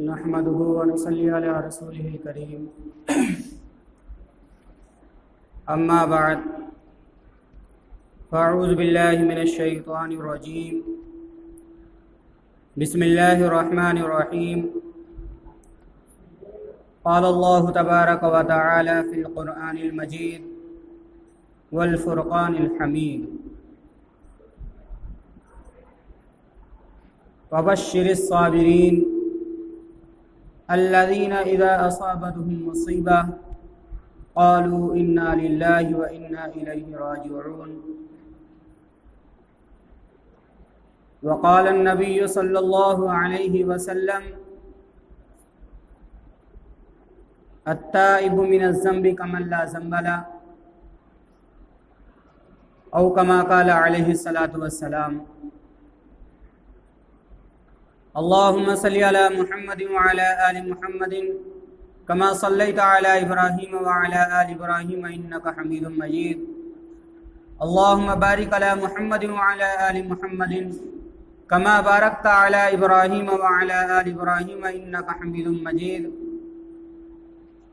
نحمده ونصلي على رسوله الكريم أما بعد فأعوذ بالله من الشيطان الرجيم بسم الله الرحمن الرحيم قال الله تبارك وتعالى في القرآن المجيد والفرقان الحميد وبشر الصابرين الذين إذا أصابتهم مصيبة قالوا إنا لله وإنا إليه راجعون وقال النبي صلى الله عليه وسلم التائب من الذنب كمن لا ذنب له أو كما قال عليه الصلاة والسلام اللهم صل على محمد وعلى آل محمد كما صليت على إبراهيم وعلى آل إبراهيم إنك حميد مجيد اللهم بارك على محمد وعلى آل محمد كما باركت على إبراهيم وعلى آل إبراهيم إنك حميد مجيد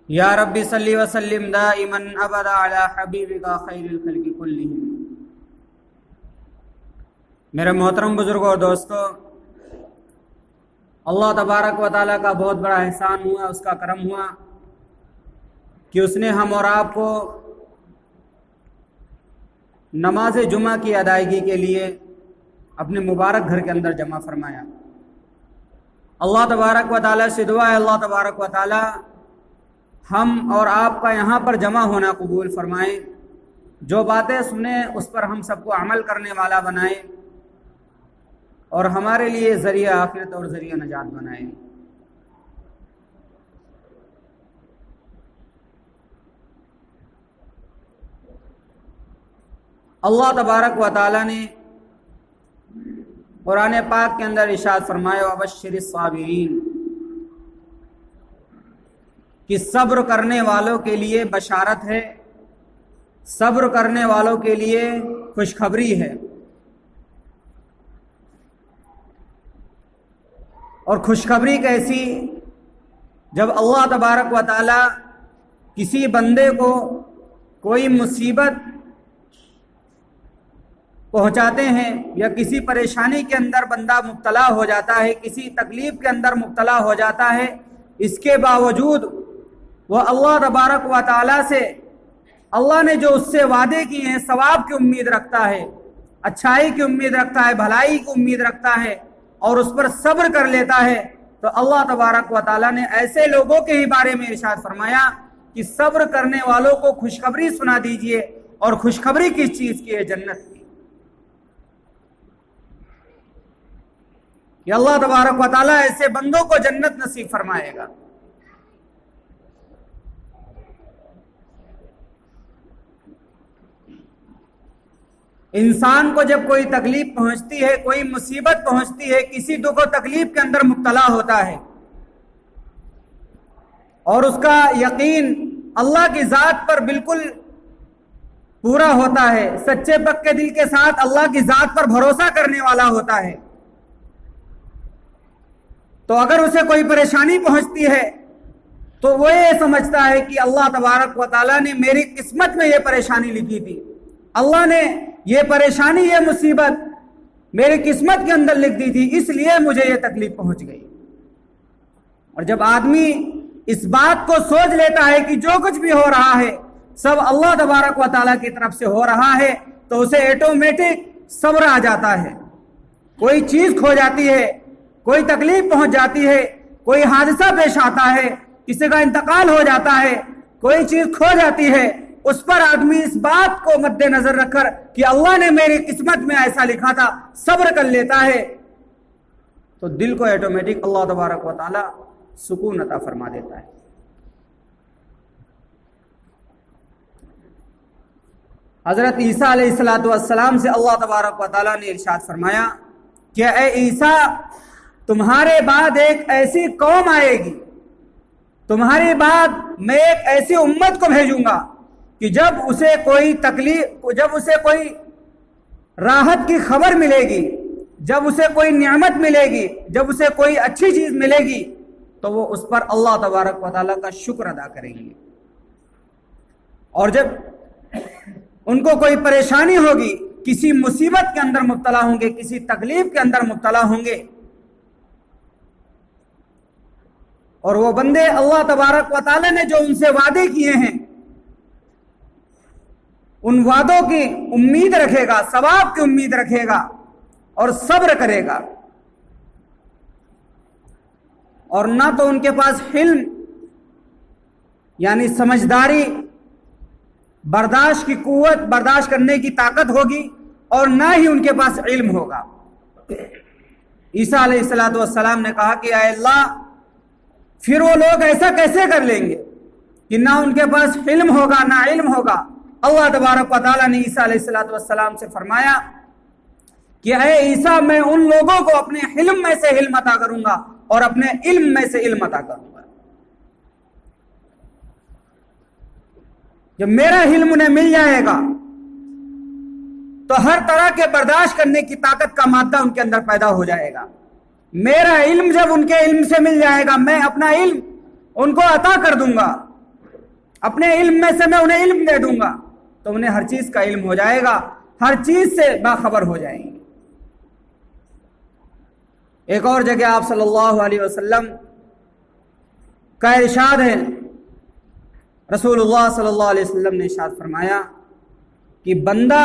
يا رب صل وسلم دائما أبدا على حبيبك خير الخلق كلهم۔ میرے محترم بزرگوں اور دوستو، اللہ تبارک و تعالیٰ کا بہت بڑا احسان ہوا، اس کا کرم ہوا کہ اس نے ہم اور آپ کو نماز جمعہ کی ادائیگی کے لیے اپنے مبارک گھر کے اندر جمع فرمایا۔ اللہ تبارک و تعالیٰ سے دعا ہے اللہ تبارک و تعالیٰ ہم اور آپ کا یہاں پر جمع ہونا قبول فرمائے، جو باتیں سنیں اس پر ہم سب کو عمل کرنے والا بنائے اور ہمارے لیے ذریعہ آخرت اور ذریعہ نجات بنائے۔ اللہ تبارک و تعالیٰ نے قرآن پاک کے اندر ارشاد فرمایا وبشر الصابرین، کہ صبر کرنے والوں کے لیے بشارت ہے، صبر کرنے والوں کے لیے خوشخبری ہے۔ اور خوشخبری کیسی؟ جب اللہ تبارک و تعالی کسی بندے کو کوئی مصیبت پہنچاتے ہیں یا کسی پریشانی کے اندر بندہ مبتلا ہو جاتا ہے، کسی تکلیف کے اندر مبتلا ہو جاتا ہے، اس کے باوجود وہ اللہ تبارک و تعالی سے اللہ نے جو اس سے وعدے کیے ہیں ثواب کی امید رکھتا ہے، اچھائی کی امید رکھتا ہے، بھلائی کی امید رکھتا ہے اور اس پر صبر کر لیتا ہے، تو اللہ تبارک و تعالیٰ نے ایسے لوگوں کے ہی بارے میں ارشاد فرمایا کہ صبر کرنے والوں کو خوشخبری سنا دیجئے، اور خوشخبری کس چیز کی ہے؟ جنت کی۔ کہ اللہ تبارک و تعالیٰ ایسے بندوں کو جنت نصیب فرمائے گا۔ انسان کو جب کوئی تکلیف پہنچتی ہے، کوئی مصیبت پہنچتی ہے، کسی دکھ و تکلیف کے اندر مبتلا ہوتا ہے اور اس کا یقین اللہ کی ذات پر بالکل پورا ہوتا ہے، سچے پکے دل کے ساتھ اللہ کی ذات پر بھروسہ کرنے والا ہوتا ہے، تو اگر اسے کوئی پریشانی پہنچتی ہے تو وہ یہ سمجھتا ہے کہ اللہ تبارک و تعالیٰ نے میری قسمت میں یہ پریشانی لکھی تھی، اللہ نے یہ پریشانی، یہ مصیبت میری قسمت کے اندر لکھ دی تھی، اس لیے مجھے یہ تکلیف پہنچ گئی۔ اور جب آدمی اس بات کو سوچ لیتا ہے کہ جو کچھ بھی ہو رہا ہے سب اللہ تبارک و تعالیٰ کی طرف سے ہو رہا ہے، تو اسے ایٹومیٹک صبر آ جاتا ہے۔ کوئی چیز کھو جاتی ہے، کوئی تکلیف پہنچ جاتی ہے، کوئی حادثہ پیش آتا ہے، کسی کا انتقال ہو جاتا ہے، کوئی چیز کھو جاتی ہے، اس پر آدمی اس بات کو مد نظر رکھ کر کہ اللہ نے میری قسمت میں ایسا لکھا تھا صبر کر لیتا ہے، تو دل کو ایٹومیٹک اللہ تبارک و تعالی سکون عطا فرما دیتا ہے۔ حضرت عیسیٰ علیہ السلام سے اللہ تبارک و تعالی نے ارشاد فرمایا کہ اے عیسیٰ، تمہارے بعد ایک ایسی قوم آئے گی، تمہارے بعد میں ایک ایسی امت کو بھیجوں گا کہ جب اسے کوئی تکلیف، جب اسے کوئی راحت کی خبر ملے گی، جب اسے کوئی نعمت ملے گی، جب اسے کوئی اچھی چیز ملے گی، تو وہ اس پر اللہ تبارک و تعالیٰ کا شکر ادا کریں گے. اور جب ان کو کوئی پریشانی ہوگی، کسی مصیبت کے اندر مبتلا ہوں گے، کسی تکلیف کے اندر مبتلا ہوں گے، اور وہ بندے اللہ تبارک و تعالیٰ نے جو ان سے وعدے کیے ہیں ان وعدوں کی امید رکھے گا، ثواب کی امید رکھے گا اور صبر کرے گا، اور نہ تو ان کے پاس حلم یعنی سمجھداری، برداشت کی قوت، برداشت کرنے کی طاقت ہوگی، اور نہ ہی ان کے پاس علم ہوگا. عیسیٰ علیہ السلام نے کہا کہ اے اللہ، پھر وہ لوگ ایسا کیسے کر لیں گے کہ نہ ان کے پاس علم ہوگا نہ علم ہوگا. اللہ تبارک و تعالیٰ نے عیسیٰ علیہ السلام سے فرمایا کہ اے عیسیٰ، میں ان لوگوں کو اپنے علم میں سے علم عطا کروں گا اور اپنے علم میں سے علم عطا کروں گا. جب میرا علم انہیں مل جائے گا تو ہر طرح کے برداشت کرنے کی طاقت کا مادہ ان کے اندر پیدا ہو جائے گا. میرا علم جب ان کے علم سے مل جائے گا، میں اپنا علم ان کو عطا کر دوں گا، اپنے علم میں سے میں انہیں علم دے دوں گا، تو انہیں ہر چیز کا علم ہو جائے گا، ہر چیز سے باخبر ہو جائیں گے. ایک اور جگہ آپ صلی اللہ علیہ وسلم کا ارشاد ہے، رسول اللہ صلی اللہ علیہ وسلم نے ارشاد فرمایا کہ بندہ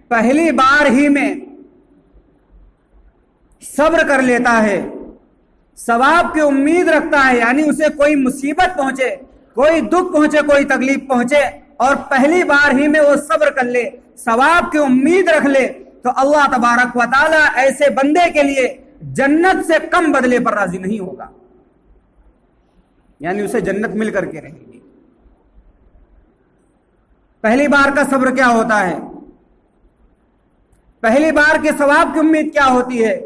پہلی بار ہی میں صبر کر لیتا ہے، ثواب کی امید رکھتا ہے، یعنی اسے کوئی مصیبت پہنچے، کوئی دکھ پہنچے، کوئی تکلیف پہنچے، اور پہلی بار ہی میں وہ صبر کر لے، ثواب کی امید رکھ لے، تو اللہ تبارک و تعالیٰ ایسے بندے کے لیے جنت سے کم بدلے پر راضی نہیں ہوگا، یعنی اسے جنت مل کر کے رہے گی. پہلی بار کا صبر کیا ہوتا ہے؟ پہلی بار کے ثواب کی امید کیا ہوتی ہے؟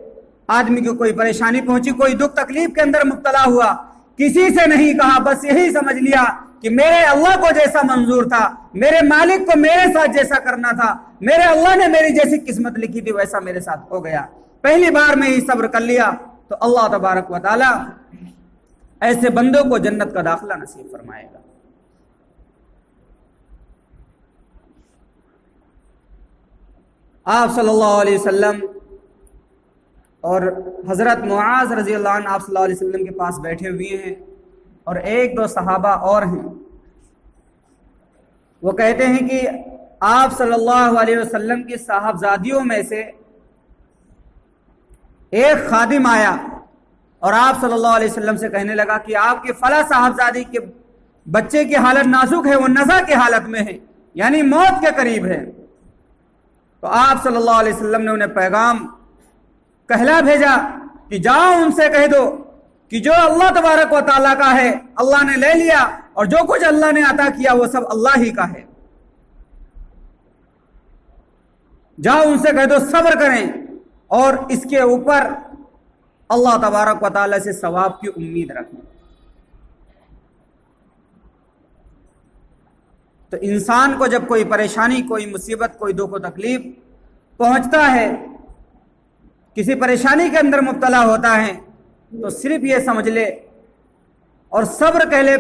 آدمی کو کوئی پریشانی پہنچی، کوئی دکھ تکلیف کے اندر مبتلا ہوا، کسی سے نہیں کہا، بس یہی سمجھ لیا کہ میرے اللہ کو جیسا منظور تھا، میرے مالک کو میرے ساتھ جیسا کرنا تھا، میرے اللہ نے میری جیسی قسمت لکھی تھی ویسا میرے ساتھ ہو گیا، پہلی بار میں ہی صبر کر لیا، تو اللہ تبارک و تعالی ایسے بندوں کو جنت کا داخلہ نصیب فرمائے گا. آپ صلی اللہ علیہ وسلم اور حضرت معاذ رضی اللہ عنہ آپ صلی اللہ علیہ وسلم کے پاس بیٹھے ہوئے ہیں، اور ایک دو صحابہ اور ہیں. وہ کہتے ہیں کہ آپ صلی اللہ علیہ وسلم کی صاحبزادیوں میں سے ایک خادم آیا اور آپ صلی اللہ علیہ وسلم سے کہنے لگا کہ آپ کی فلاں صاحبزادی کے بچے کی حالت نازک ہے، وہ نزع کی حالت میں ہے، یعنی موت کے قریب ہے. تو آپ صلی اللہ علیہ وسلم نے انہیں پیغام کہلا بھیجا کہ جاؤ ان سے کہہ دو کہ جو اللہ تبارک و تعالیٰ کا ہے اللہ نے لے لیا، اور جو کچھ اللہ نے عطا کیا وہ سب اللہ ہی کا ہے. جاؤ ان سے کہہ دو صبر کریں اور اس کے اوپر اللہ تبارک و تعالیٰ سے ثواب کی امید رکھیں. تو انسان کو جب کوئی پریشانی، کوئی مصیبت، کوئی دکھ و تکلیف پہنچتا ہے، کسی پریشانی کے اندر مبتلا ہوتا ہے، تو صرف یہ سمجھ لے اور صبر کہہ لے،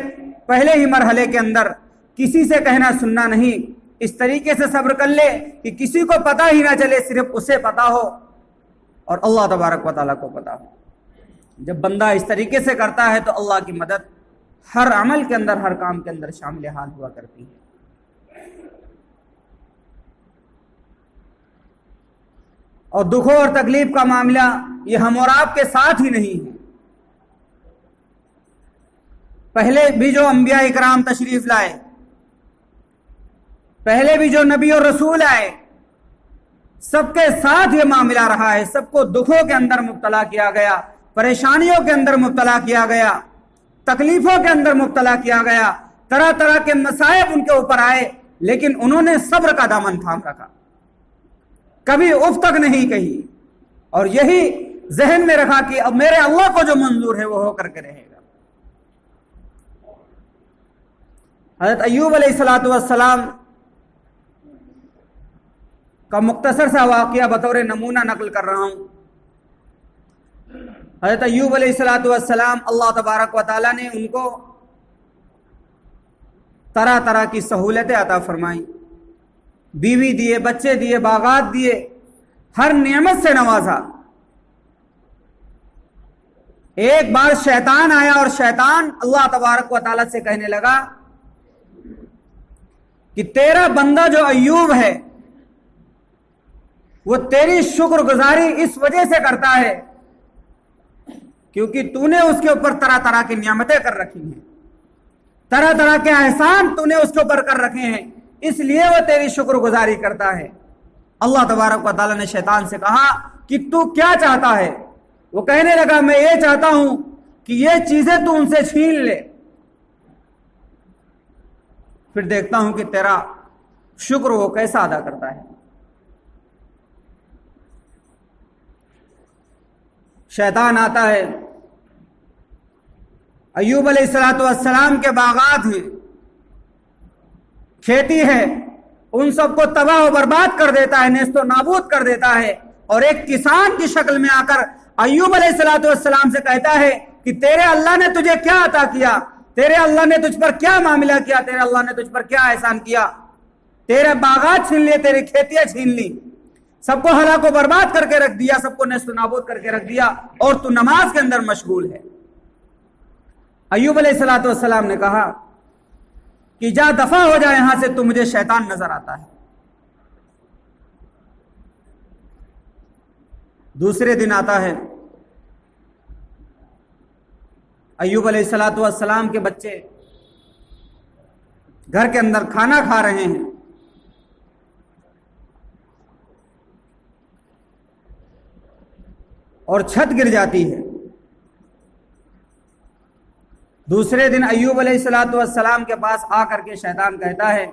پہلے ہی مرحلے کے اندر کسی سے کہنا سننا نہیں، اس طریقے سے صبر کر لے کہ کسی کو پتہ ہی نہ چلے، صرف اسے پتہ ہو اور اللہ تبارک و تعالیٰ کو پتہ ہو. جب بندہ اس طریقے سے کرتا ہے تو اللہ کی مدد ہر عمل کے اندر، ہر کام کے اندر شامل حال ہوا کرتی ہے. اور دکھوں اور تکلیف کا معاملہ یہ ہم اور آپ کے ساتھ ہی نہیں ہے. پہلے بھی جو انبیاء اکرام تشریف لائے، پہلے بھی جو نبی اور رسول آئے، سب کے ساتھ یہ معاملہ رہا ہے. سب کو دکھوں کے اندر مبتلا کیا گیا، پریشانیوں کے اندر مبتلا کیا گیا، تکلیفوں کے اندر مبتلا کیا گیا، طرح طرح کے مصائب ان کے اوپر آئے، لیکن انہوں نے صبر کا دامن تھام رکھا، کبھی اف تک نہیں کہی، اور یہی ذہن میں رکھا کہ اب میرے اللہ کو جو منظور ہے وہ ہو کر کے رہے گا. حضرت ایوب علیہ السلام کا مختصر سا واقعہ بطور نمونہ نقل کر رہا ہوں. حضرت ایوب علیہ الصلوۃ والسلام اللہ تبارک و تعالیٰ نے ان کو طرح طرح کی سہولتیں عطا فرمائیں، بیوی دیے، بچے دیے، باغات دیے، ہر نعمت سے نوازا۔ ایک بار شیطان آیا اور شیطان اللہ تبارک و تعالیٰ سے کہنے لگا کہ تیرا بندہ جو ایوب ہے وہ تیری شکر گزاری اس وجہ سے کرتا ہے کیونکہ تو نے اس کے اوپر طرح طرح کی نعمتیں کر رکھی ہیں، طرح طرح کے احسان تو نے اس کے اوپر کر رکھے ہیں، اس لیے وہ تیری شکر گزاری کرتا ہے۔ اللہ تبارک و تعالیٰ نے شیطان سے کہا کہ تو کیا چاہتا ہے؟ وہ کہنے لگا میں یہ چاہتا ہوں کہ یہ چیزیں تو ان سے چھین لے، پھر دیکھتا ہوں کہ تیرا شکر وہ کیسا ادا کرتا ہے۔ شیطان آتا ہے، ایوب علیہ الصلوۃ والسلام کے باغات ہیں، کھیتی ہے، ان سب کو تباہ و برباد کر دیتا ہے، نیست و نابود کر دیتا ہے، اور ایک کسان کی شکل میں آ کر ایوب علیہ الصلوۃ والسلام سے کہتا ہے کہ تیرے اللہ نے تجھے کیا عطا کیا، تیرے اللہ نے تجھ پر کیا معاملہ کیا، تیرے اللہ نے تجھ پر کیا احسان کیا، تیرے باغات چھین لیے، تیری کھیتیاں چھین لی، سب کو ہلاک و برباد کر کے رکھ دیا، سب کو نیست و نابود کر کے رکھ دیا، اور تو نماز کے اندر مشغول ہے۔ ایوب علیہ الصلوۃ والسلام نے کہا کہ جا دفع ہو جا یہاں سے، تو مجھے شیطان نظر آتا ہے۔ دوسرے دن آتا ہے، ایوب علیہ الصلوۃ والسلام کے بچے گھر کے اندر کھانا کھا رہے ہیں، اور چھت گر جاتی ہے۔ دوسرے دن ایوب علیہ الصلوۃ والسلام کے پاس آ کر کے شیطان کہتا ہے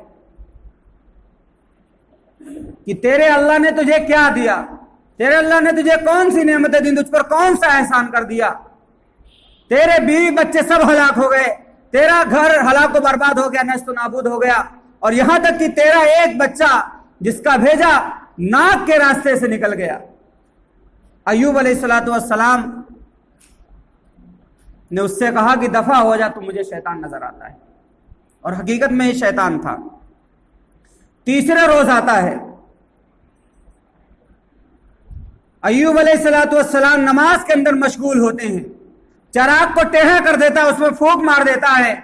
کہ تیرے اللہ نے تجھے کیا دیا، تیرے اللہ نے تجھے کون سی نعمتیں دی، تجھ پر کون سا احسان کر دیا، تیرے بیوی بچے سب ہلاک ہو گئے، تیرا گھر ہلاک و برباد ہو گیا، نیست و نابود ہو گیا، اور یہاں تک کہ تیرا ایک بچہ جس کا بھیجا ناک کے راستے سے نکل گیا۔ ایوب علیہ الصلوۃ والسلام نے اس سے کہا کہ دفع ہو جا، تو مجھے شیطان نظر آتا ہے، اور حقیقت میں یہ شیطان تھا۔ تیسرے روز آتا ہے، ایوب علیہ الصلوۃ والسلام نماز کے اندر مشغول ہوتے ہیں، چراغ کو ٹیڑھا کر دیتا ہے، اس میں پھونک مار دیتا ہے،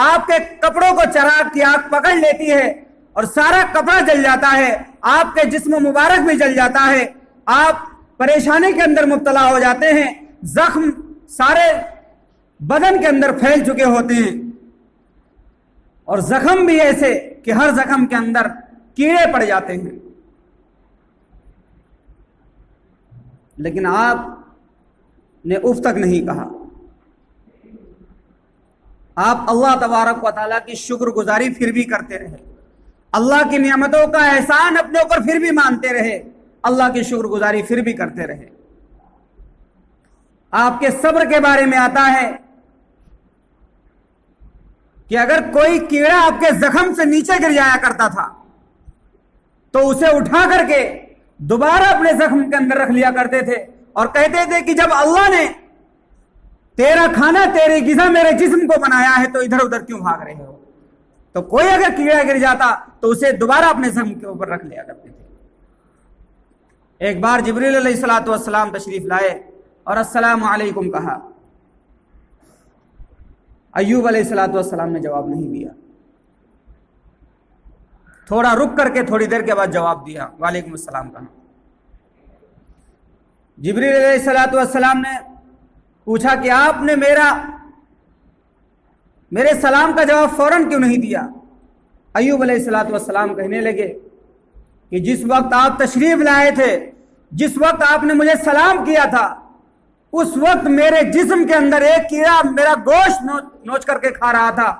آپ کے کپڑوں کو چراغ کی آگ پکڑ لیتی ہے اور سارا کپڑا جل جاتا ہے، آپ کے جسم مبارک بھی جل جاتا ہے، آپ پریشانی کے اندر مبتلا ہو جاتے ہیں، زخم سارے بدن کے اندر پھیل چکے ہوتے ہیں، اور زخم بھی ایسے کہ ہر زخم کے اندر کیڑے پڑ جاتے ہیں۔ لیکن آپ نے اف تک نہیں کہا، آپ اللہ تبارک و تعالیٰ کی شکر گزاری پھر بھی کرتے رہے، اللہ کی نعمتوں کا احسان اپنے اوپر پھر بھی مانتے رہے، اللہ کی شکر گزاری پھر بھی کرتے رہے۔ آپ کے صبر کے بارے میں آتا ہے کہ اگر کوئی کیڑا آپ کے زخم سے نیچے گر جایا کرتا تھا تو اسے اٹھا کر کے دوبارہ اپنے زخم کے اندر رکھ لیا کرتے تھے، اور کہتے تھے کہ جب اللہ نے تیرا کھانا تیری غذا میرے جسم کو بنایا ہے تو ادھر ادھر کیوں بھاگ رہے ہو؟ تو کوئی اگر کیڑا گر جاتا تو اسے دوبارہ اپنے زخم کے اوپر رکھ لیا کرتے تھے۔ ایک بار جبریل علیہ الصلوۃ والسلام تشریف لائے اور السلام علیکم کہا، ایوب علیہ الصلوۃ والسلام نے جواب نہیں دیا، تھوڑا رک کر کے تھوڑی دیر کے بعد جواب دیا، وعلیکم السلام کہا۔ جبریل علیہ الصلوۃ والسلام نے پوچھا کہ آپ نے میرے سلام کا جواب فوراً کیوں نہیں دیا؟ ایوب علیہ الصلوۃ والسلام کہنے لگے کہ جس وقت آپ تشریف لائے تھے، جس وقت آپ نے مجھے سلام کیا تھا، اس وقت میرے جسم کے اندر ایک کیڑا میرا گوشت نوچ کر کے کھا رہا تھا،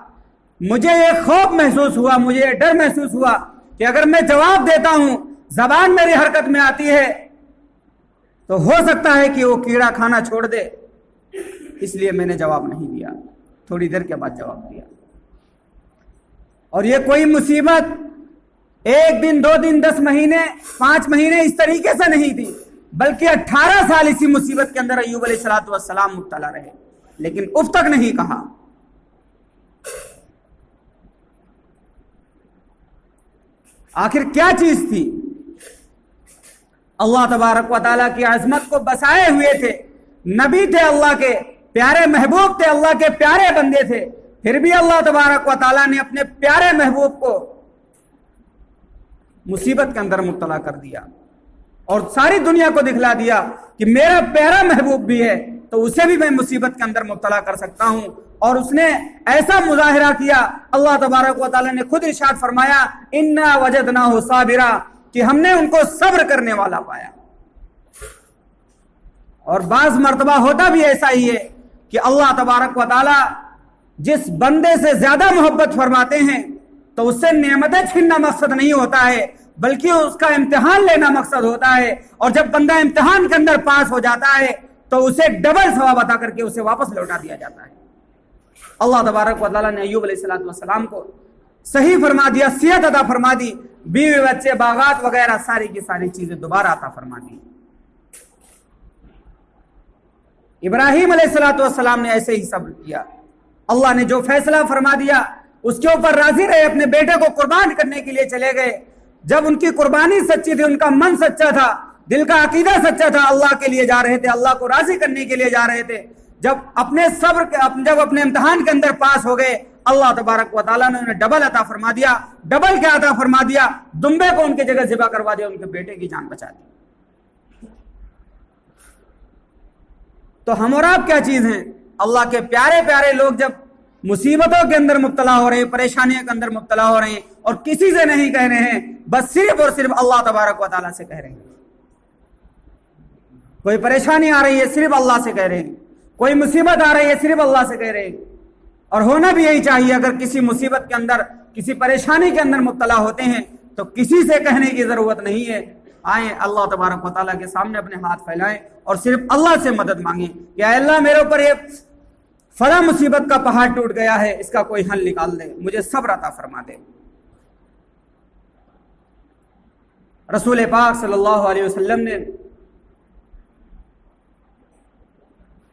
مجھے یہ خوف محسوس ہوا، مجھے یہ ڈر محسوس ہوا کہ اگر میں جواب دیتا ہوں، زبان میری حرکت میں آتی ہے تو ہو سکتا ہے کہ وہ کیڑا کھانا چھوڑ دے، اس لیے میں نے جواب نہیں دیا، تھوڑی دیر کے بعد جواب دیا۔ اور یہ کوئی مصیبت 1 دن 2 دن 10 مہینے 5 مہینے اس طریقے سے نہیں تھی، بلکہ 18 سال اسی مصیبت کے اندر ایوب علیہ السلام مبتلا رہے، لیکن اف تک نہیں کہا۔ آخر کیا چیز تھی؟ اللہ تبارک و تعالیٰ کی عظمت کو بسائے ہوئے تھے، نبی تھے، اللہ کے پیارے محبوب تھے، اللہ کے پیارے بندے تھے، پھر بھی اللہ تبارک و تعالیٰ نے اپنے پیارے محبوب کو مصیبت کے اندر مبتلا کر دیا اور ساری دنیا کو دکھلا دیا کہ میرا پیارا محبوب بھی ہے تو اسے بھی میں مصیبت کے اندر مبتلا کر سکتا ہوں۔ اور اس نے ایسا مظاہرہ کیا، اللہ تبارک و تعالیٰ نے خود ارشاد فرمایا انا وجدناہ صابرا، کہ ہم نے ان کو صبر کرنے والا پایا۔ اور بعض مرتبہ ہوتا بھی ایسا ہی ہے کہ اللہ تبارک و تعالیٰ جس بندے سے زیادہ محبت فرماتے ہیں تو اس سے نعمتیں چھیننا مقصد نہیں ہوتا ہے، بلکہ اس کا امتحان لینا مقصد ہوتا ہے، اور جب بندہ امتحان کے اندر پاس ہو جاتا ہے تو اسے ڈبل ثواب عطا کر کے اسے واپس لوٹا دیا جاتا ہے۔ اللہ تبارک و تعالیٰ نے ایوب علیہ السلام کو صحیح فرما دیا، صحت عطا فرما دی، بیوی بچے باغات وغیرہ ساری کی ساری چیزیں دوبارہ عطا فرما دی۔ ابراہیم علیہ السلام نے ایسے ہی صبر کیا، اللہ نے جو فیصلہ فرما دیا اس کے اوپر راضی رہے، اپنے بیٹے کو قربان کرنے کے لیے چلے گئے۔ جب ان کی قربانی سچی تھی، ان کا من سچا تھا، دل کا عقیدہ سچا تھا، اللہ کے لیے جا رہے تھے، اللہ کو راضی کرنے کے لیے جا رہے تھے، جب اپنے صبر جب اپنے امتحان کے اندر پاس ہو گئے، اللہ تبارک و تعالیٰ نے انہیں ڈبل عطا فرما دیا۔ ڈبل کیا عطا فرما دیا؟ دمبے کو ان کی جگہ ذبح کروا دیا، ان کے بیٹے کی جان بچا دی۔ تو ہم اور آپ کیا چیز ہیں؟ اللہ کے پیارے پیارے لوگ جب مصیبتوں کے اندر مبتلا ہو رہے ہیں، پریشانیوں کے اندر مبتلا ہو رہے ہیں، اور کسی سے نہیں کہہ رہے ہیں، بس صرف اور صرف اللہ تبارک و تعالیٰ سے کہہ رہے ہیں۔ کوئی پریشانی آ رہی ہے صرف اللہ سے کہہ رہے ہیں، کوئی مصیبت آ رہی ہے صرف اللہ سے کہہ رہے ہیں۔ اور ہونا بھی یہی چاہیے، اگر کسی مصیبت کے اندر، کسی پریشانی کے اندر مبتلا ہوتے ہیں تو کسی سے کہنے کی ضرورت نہیں ہے، آئیں اللہ تبارک و تعالیٰ کے سامنے اپنے ہاتھ پھیلائیں اور صرف اللہ سے مدد مانگیں کہ اے اللہ میرے اوپر یہ فلاں مصیبت کا پہاڑ ٹوٹ گیا ہے، اس کا کوئی حل نکال دے، مجھے صبر عطا فرما دے۔ رسول پاک صلی اللہ علیہ وسلم نے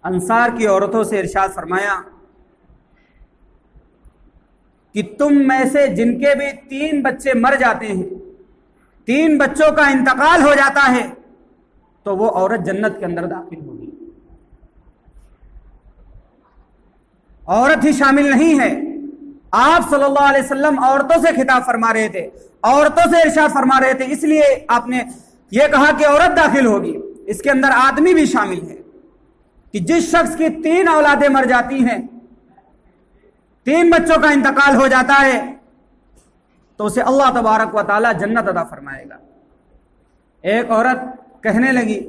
انصار کی عورتوں سے ارشاد فرمایا کہ تم میں سے جن کے بھی 3 بچے مر جاتے ہیں، 3 بچوں کا انتقال ہو جاتا ہے، تو وہ عورت جنت کے اندر داخل ہوگی۔ عورت ہی شامل نہیں ہے، آپ صلی اللہ علیہ وسلم عورتوں سے خطاب فرما رہے تھے، عورتوں سے ارشاد فرما رہے تھے، اس لیے آپ نے یہ کہا کہ عورت داخل ہوگی، اس کے اندر آدمی بھی شامل ہے کہ جس شخص کی 3 اولادیں مر جاتی ہیں، 3 بچوں کا انتقال ہو جاتا ہے، تو اسے اللہ تبارک و تعالی جنت عطا فرمائے گا۔ ایک عورت کہنے لگی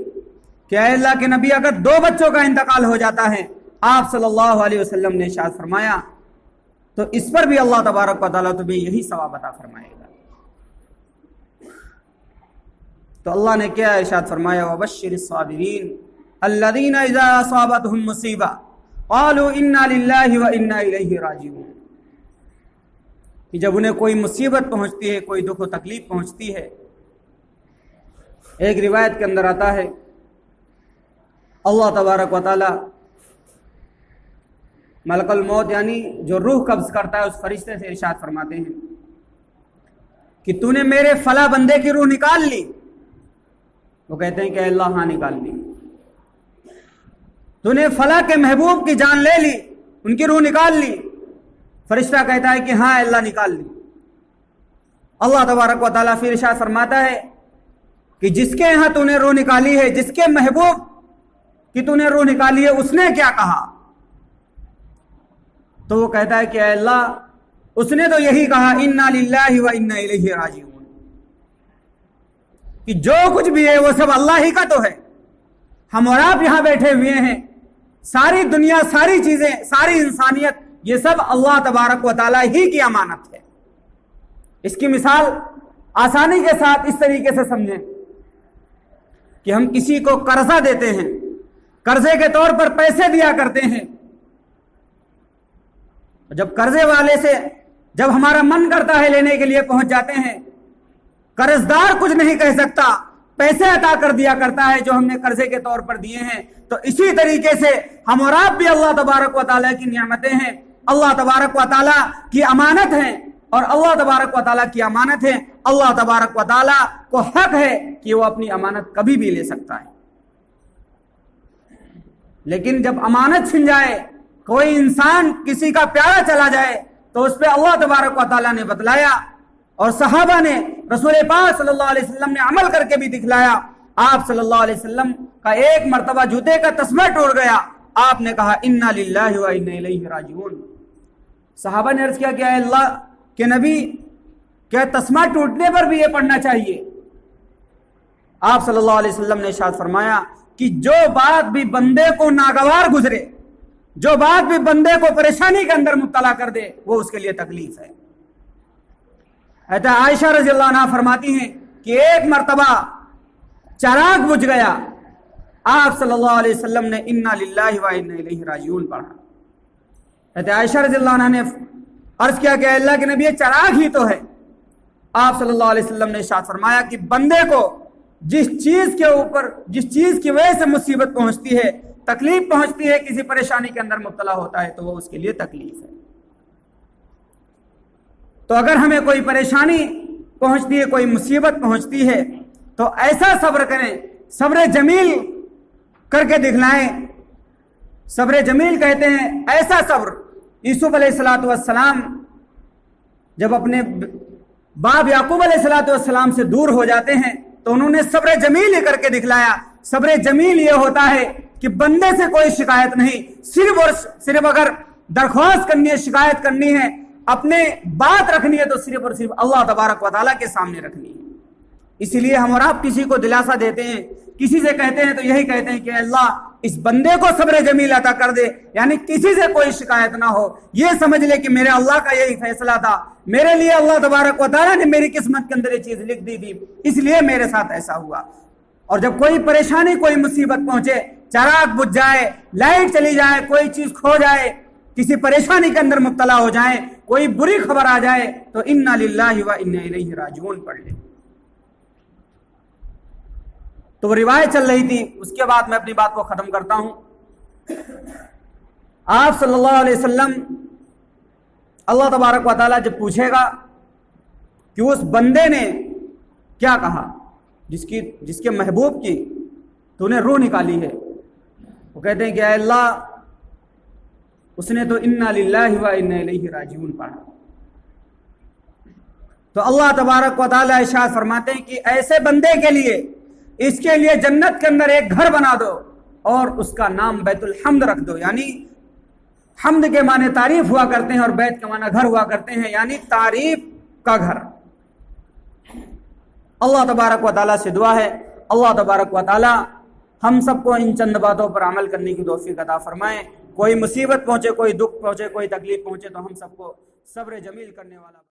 کہ اے اللہ کے نبی، اگر 2 بچوں کا انتقال ہو جاتا ہے، آپ صلی اللہ علیہ وسلم نے ارشاد فرمایا تو اس پر بھی اللہ تبارک و تعالیٰ تمہیں یہی ثواب عطا فرمائے گا۔ تو اللہ نے کیا ارشاد فرمایا؟ وَبَشِّرِ الصَّابِرِينَ الَّذِينَ إِذَا أَصَابَتْهُمْ مُصِيبَةٌ قَالُوا إِنَّا لِلَّهِ وَإِنَّا إِلَيْهِ رَاجِعُونَ، کہ جب انہیں کوئی مصیبت پہنچتی ہے، کوئی دکھ و تکلیف پہنچتی ہے، ایک روایت کے اندر آتا ہے اللہ تبارک و تعالی ملک الموت یعنی جو روح قبض کرتا ہے اس فرشتے سے ارشاد فرماتے ہیں کہ تو نے میرے فلاں بندے کی روح نکال لی۔ وہ کہتے ہیں کہ اللہ ہاں نکال لی۔ تو نے فلاں کے محبوب کی جان لے لی، ان کی روح نکال لی۔ فرشتہ کہتا ہے کہ ہاں اللہ نکال لی۔ اللہ تبارک و تعالیٰ پھر ارشاد فرماتا ہے کہ جس کے یہاں تو نے روح نکالی ہے، جس کے محبوب کی تو نے روح نکالی ہے، اس نے کیا کہا؟ تو وہ کہتا ہے کہ اے اللہ، اس نے تو یہی کہا انا للہ و انا الیہ راجعون، کہ جو کچھ بھی ہے وہ سب اللہ ہی کا تو ہے۔ ہم اور آپ یہاں بیٹھے ہوئے ہیں، ساری دنیا، ساری چیزیں، ساری انسانیت، یہ سب اللہ تبارک و تعالیٰ ہی کی امانت ہے۔ اس کی مثال آسانی کے ساتھ اس طریقے سے سمجھیں کہ ہم کسی کو قرضہ دیتے ہیں، قرضے کے طور پر پیسے دیا کرتے ہیں، جب قرضے والے سے جب ہمارا من کرتا ہے لینے کے لیے پہنچ جاتے ہیں، قرضدار کچھ نہیں کہہ سکتا، پیسے عطا کر دیا کرتا ہے جو ہم نے قرضے کے طور پر دیے ہیں، تو اسی طریقے سے ہم اور آپ بھی اللہ تبارک و تعالیٰ کی نعمتیں ہیں، اللہ تبارک و تعالیٰ کی امانت ہیں، اور اللہ تبارک و تعالیٰ کی امانت ہے، اللہ تبارک و تعالیٰ کو حق ہے کہ وہ اپنی امانت کبھی بھی لے سکتا ہے۔ لیکن جب امانت چھن جائے، کوئی انسان کسی کا پیارا چلا جائے، تو اس پہ اللہ تبارک و تعالیٰ نے بتلایا، اور صحابہ نے رسول پاک صلی اللہ علیہ وسلم نے عمل کر کے بھی دکھلایا۔ آپ صلی اللہ علیہ وسلم کا ایک مرتبہ جوتے کا تسمہ ٹوٹ گیا، آپ نے کہا انا للہ و انا الیہ راجعون۔ صحابہ نے عرض کیا کہ اے اللہ کے نبی، کیا تسمہ ٹوٹنے پر بھی یہ پڑھنا چاہیے؟ آپ صلی اللہ علیہ وسلم نے ارشاد فرمایا کہ جو بات بھی بندے کو ناگوار گزرے، جو بات بھی بندے کو پریشانی کے اندر مبتلا کر دے، وہ اس کے لیے تکلیف ہے۔ حضرت عائشہ رضی اللہ عنہ فرماتی ہیں کہ ایک مرتبہ چراغ بجھ گیا، آپ صلی اللہ علیہ وسلم نے انا للہ و انا الیہ راجعون پڑھا۔ حضرت عائشہ رضی اللہ عنہ نے عرض کیا کہ اللہ کے نبی، یہ چراغ ہی تو ہے۔ آپ صلی اللہ علیہ وسلم نے ارشاد فرمایا کہ بندے کو جس چیز کی وجہ سے مصیبت پہنچتی ہے، تکلیف پہنچتی ہے، کسی پریشانی کے اندر مبتلا ہوتا ہے، تو وہ اس کے لیے تکلیف ہے۔ تو اگر ہمیں کوئی پریشانی پہنچتی ہے، کوئی مصیبت پہنچتی ہے، تو ایسا صبر کریں، صبر جمیل کر کے دکھلائیں۔ صبر جمیل کہتے ہیں ایسا صبر۔ یوسف علیہ السلام جب اپنے باپ یعقوب علیہ السلام سے دور ہو جاتے ہیں تو انہوں نے صبر جمیل ہی کر کے دکھلایا۔ صبر جمیل یہ ہوتا ہے کہ بندے سے کوئی شکایت نہیں، صرف اور صرف اگر درخواست کرنی ہے، شکایت کرنی ہے، اپنے بات رکھنی ہے، تو صرف اور صرف اللہ تبارک و تعالیٰ کے سامنے رکھنی ہے۔ اسی لیے ہم اور آپ کسی کو دلاسا دیتے ہیں، کسی سے کہتے ہیں تو یہی کہتے ہیں کہ اللہ اس بندے کو صبر جمیل عطا کر دے، یعنی کسی سے کوئی شکایت نہ ہو، یہ سمجھ لے کہ میرے اللہ کا یہی فیصلہ تھا، میرے لیے اللہ تبارک و تعالیٰ نے میری قسمت کے اندر یہ چیز لکھ دی تھی، اس لیے میرے ساتھ ایسا ہوا۔ اور جب کوئی پریشانی، کوئی مصیبت پہنچے، چراغ بجھ جائے، لائٹ چلی جائے، کوئی چیز کھو جائے، کسی پریشانی کے اندر مبتلا ہو جائیں، کوئی بری خبر آ جائے، تو انا للہ و انا الیہ راجعون پڑھ لیں۔ تو وہ روایت چل رہی تھی، اس کے بعد میں اپنی بات کو ختم کرتا ہوں۔ آپ صلی اللہ علیہ وسلم، اللہ تبارک و تعالیٰ جب پوچھے گا کہ اس بندے نے کیا کہا جس کے محبوب کی تو نے روح نکالی ہے، وہ کہتے ہیں کہ اے اللہ، اس نے تو انا للہ و انا الیہ راجعون پڑھا۔ تو اللہ تبارک و تعالیٰ ارشاد فرماتے ہیں کہ ایسے بندے کے لیے، اس کے لیے جنت کے اندر ایک گھر بنا دو اور اس کا نام بیت الحمد رکھ دو، یعنی حمد کے معنی تعریف ہوا کرتے ہیں اور بیت کے معنی گھر ہوا کرتے ہیں، یعنی تعریف کا گھر۔ اللہ تبارک و تعالیٰ سے دعا ہے، اللہ تبارک و تعالیٰ ہم سب کو ان چند باتوں پر عمل کرنے کی توفیق عطا فرمائیں۔ کوئی مصیبت پہنچے، کوئی دکھ پہنچے، کوئی تکلیف پہنچے، تو ہم سب کو صبر جمیل کرنے والا